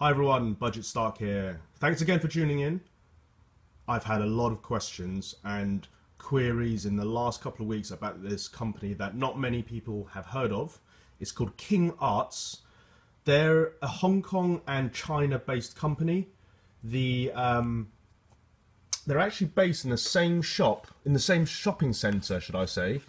Hi everyone, Budget Stark here. Thanks again for tuning in. I've had a lot of questions and queries in the last couple of weeks about this company that not many people have heard of. It's called King Arts. They're a Hong Kong and China based company. They're actually based in the same shop, in the same shopping centre, should I say,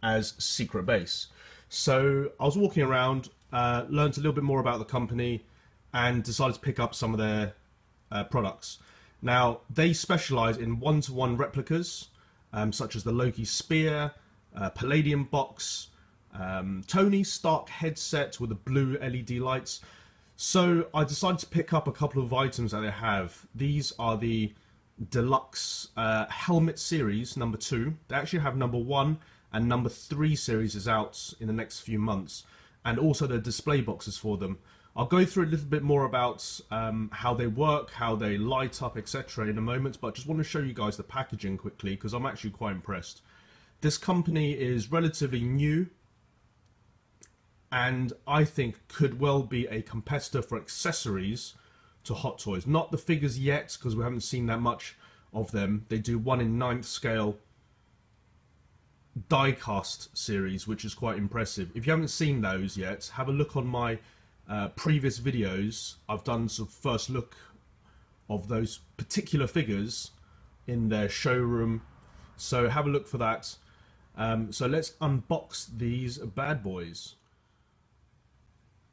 as Secret Base. So I was walking around, learned a little bit more about the company, and decided to pick up some of their products. Now, they specialise in one-to-one replicas, such as the Loki Spear, Palladium Box, Tony Stark headset with the blue LED lights. So I decided to pick up a couple of items that they have. These are the Deluxe Helmet Series number 2. They actually have number 1 and number 3 series is out in the next few months, and also the display boxes for them. I'll go through a little bit more about how they work, how they light up, etc. in a moment, but I just want to show you guys the packaging quickly because I'm actually quite impressed. This company is relatively new and I think could well be a competitor for accessories to Hot Toys. Not the figures yet because we haven't seen that much of them. They do 1/9 scale die-cast series, which is quite impressive. If you haven't seen those yet, have a look on my previous videos. I've done some first look of those particular figures in their showroom, so have a look for that. So let's unbox these bad boys.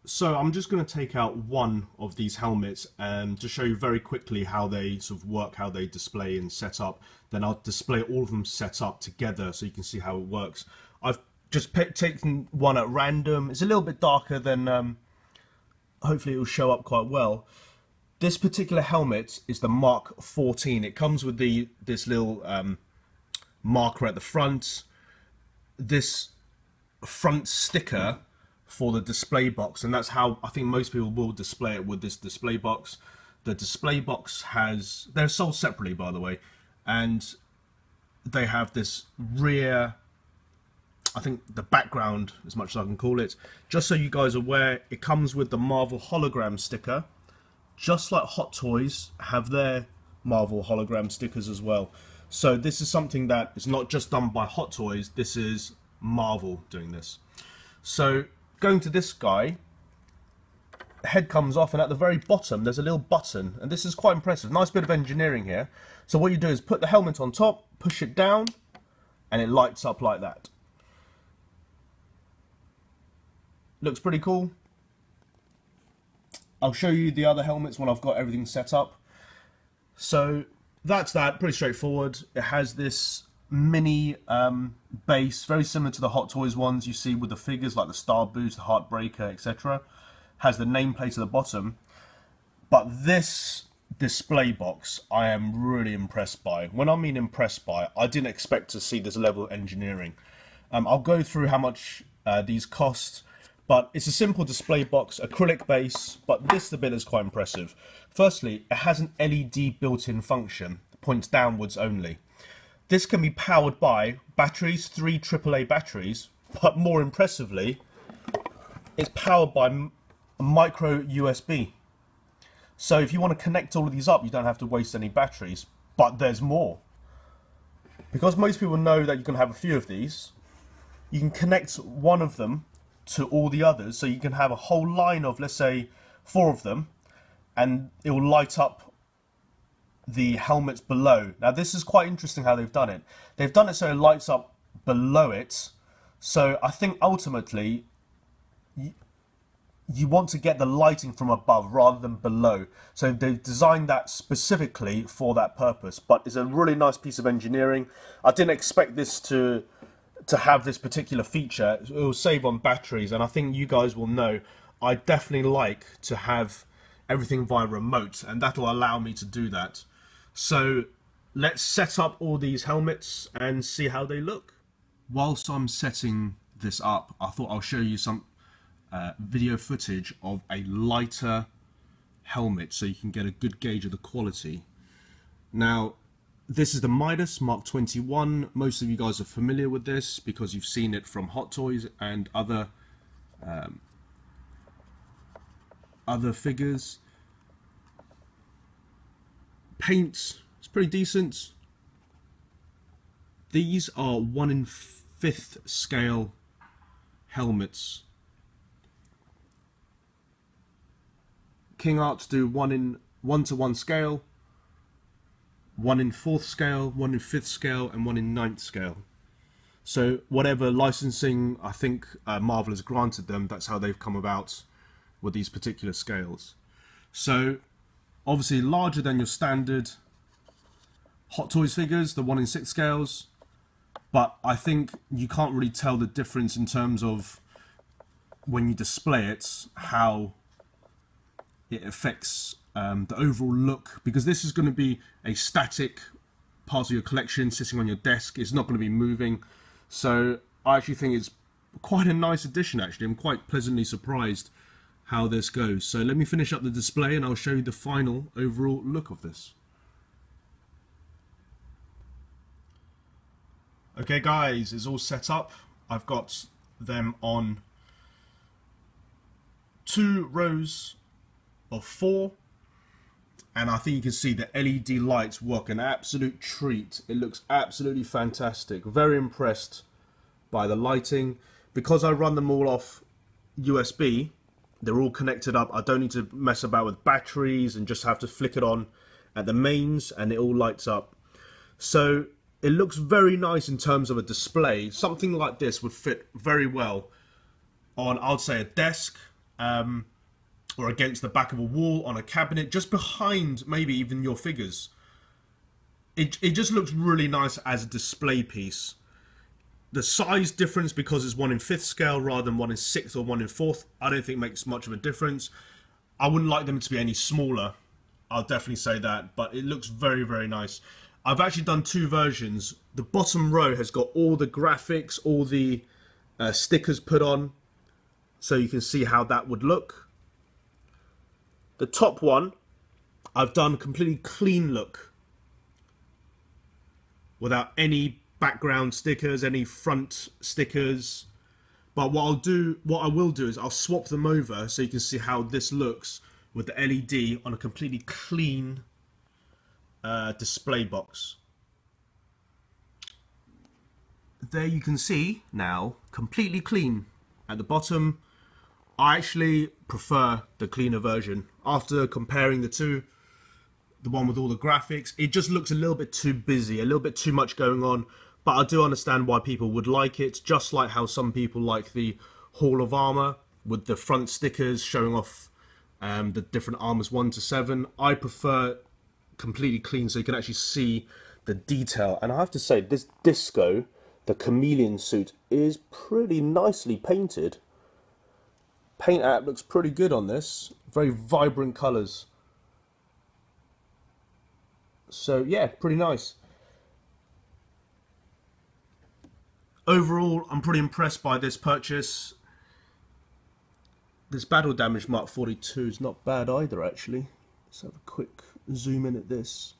So I'm just going to take out one of these helmets to show you very quickly how they sort of work, how they display and set up. Then I'll display all of them set up together so you can see how it works. I've just taken one at random. It's a little bit darker than hopefully it will show up quite well. This particular helmet is the Mark 14. It comes with this little marker at the front, this front sticker for the display box, and that's how I think most people will display it, with this display box. The display box they're sold separately, by the way, and they have this rear, I think the background, as much as I can call it. Just so you guys are aware, it comes with the Marvel hologram sticker, just like Hot Toys have their Marvel hologram stickers as well. So this is something that is not just done by Hot Toys, this is Marvel doing this. So going to this guy, the head comes off and at the very bottom there's a little button, and this is quite impressive. Nice bit of engineering here. So what you do is put the helmet on top, push it down, and it lights up like that. Looks pretty cool. I'll show you the other helmets when I've got everything set up. So that's that, pretty straightforward. It has this mini base, very similar to the Hot Toys ones you see with the figures like the Star Boost, the Heartbreaker, etc. Has the nameplate at the bottom. But this display box I am really impressed by. When I mean impressed by, I didn't expect to see this level of engineering. I'll go through how much these cost. But it's a simple display box, acrylic base, but this the bit is quite impressive. Firstly, it has an LED built-in function, points downwards only. This can be powered by batteries, 3 AAA batteries, but more impressively, it's powered by a micro USB. So if you want to connect all of these up, you don't have to waste any batteries, but there's more. Because most people know that you can have a few of these, you can connect one of them to all the others, so you can have a whole line of, let's say, 4 of them, and it will light up the helmets below. Now this is quite interesting how they've done it. They've done it so it lights up below it, so I think ultimately you want to get the lighting from above rather than below. So they've designed that specifically for that purpose, but it's a really nice piece of engineering. I didn't expect this to have this particular feature. It will save on batteries, and I think you guys will know I definitely like to have everything via remote, and that'll allow me to do that. So let's set up all these helmets and see how they look. Whilst I'm setting this up, I thought I'll show you some video footage of a lighter helmet so you can get a good gauge of the quality. Now, this is the Midas Mark 21. Most of you guys are familiar with this because you've seen it from Hot Toys and other figures. paint is pretty decent. These are 1/5 scale helmets. King Arts do 1:1 scale, 1/4 scale, 1/5 scale, and 1/9 scale. So whatever licensing I think Marvel has granted them, that's how they've come about with these particular scales. So obviously larger than your standard Hot Toys figures, the 1/6 scales, but I think you can't really tell the difference in terms of when you display it, how it affects the overall look, because this is going to be a static part of your collection sitting on your desk. It's not going to be moving. So I actually think it's quite a nice addition, actually. I'm quite pleasantly surprised how this goes. So let me finish up the display and I'll show you the final overall look of this. Okay guys, it's all set up. I've got them on 2 rows of 4. And I think you can see the LED lights work an absolute treat. It looks absolutely fantastic. Very impressed by the lighting. Because I run them all off USB, they're all connected up. I don't need to mess about with batteries and just have to flick it on at the mains and it all lights up. So it looks very nice in terms of a display. Something like this would fit very well on, I'd say, a desk, or against the back of a wall, on a cabinet, just behind maybe even your figures. It just looks really nice as a display piece. The size difference, because it's 1/5 scale rather than 1/6 or 1/4, I don't think makes much of a difference. I wouldn't like them to be any smaller, I'll definitely say that, but it looks very, very nice. I've actually done 2 versions. The bottom row has got all the graphics, all the stickers put on, so you can see how that would look. The top one, I've done completely clean look, without any background stickers, any front stickers. But what I will do is I'll swap them over so you can see how this looks with the LED on a completely clean display box. There you can see now, completely clean at the bottom. I actually prefer the cleaner version. After comparing the two, the one with all the graphics, it just looks a little bit too busy, a little bit too much going on. But I do understand why people would like it, just like how some people like the Hall of Armor with the front stickers showing off the different armors 1 to 7. I prefer completely clean so you can actually see the detail. And I have to say, this Disco, the chameleon suit, is pretty nicely painted. Paint app looks pretty good on this. Very vibrant colours. So yeah, pretty nice. Overall, I'm pretty impressed by this purchase. This battle damage Mark 42 is not bad either, actually. Let's have a quick zoom in at this.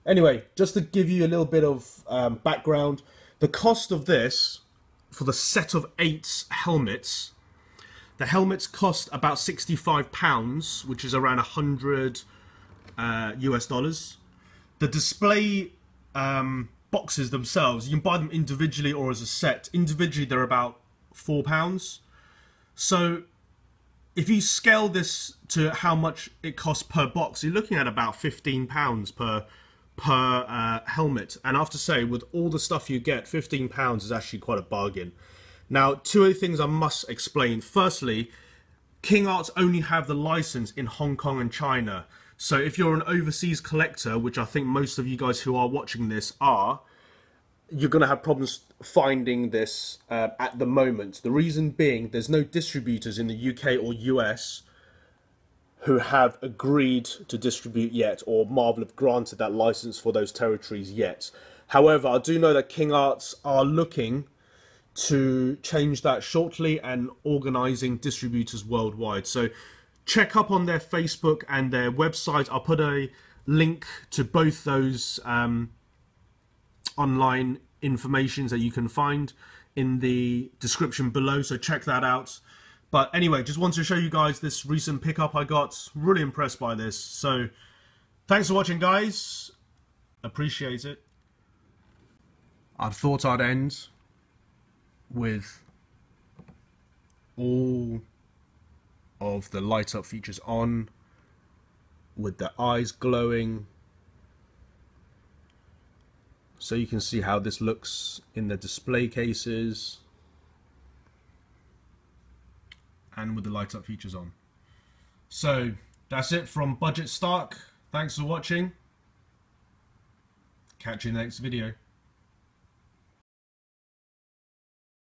Anyway, just to give you a little bit of background, the cost of this, for the set of 8 helmets, the helmets cost about £65, which is around 100 US dollars. The display boxes themselves, you can buy them individually or as a set. Individually, they're about £4. So if you scale this to how much it costs per box, you're looking at about £15 per helmet. And I have to say, with all the stuff you get, £15 is actually quite a bargain. Now, 2 other things I must explain. Firstly, King Arts only have the license in Hong Kong and China. So if you're an overseas collector, which I think most of you guys who are watching this are, you're going to have problems finding this at the moment. The reason being, there's no distributors in the UK or US who have agreed to distribute yet, or Marvel have granted that license for those territories yet. However, I do know that King Arts are looking to change that shortly and organising distributors worldwide. So check up on their Facebook and their website. I'll put a link to both those online informations that you can find in the description below, so check that out. But anyway, just wanted to show you guys this recent pickup I got. Really impressed by this. So thanks for watching, guys. Appreciate it. I thought I'd end with all of the light up features on, with the eyes glowing, so you can see how this looks in the display cases, and with the light up features on. So that's it from Budget Stark. Thanks for watching. Catch you in the next video.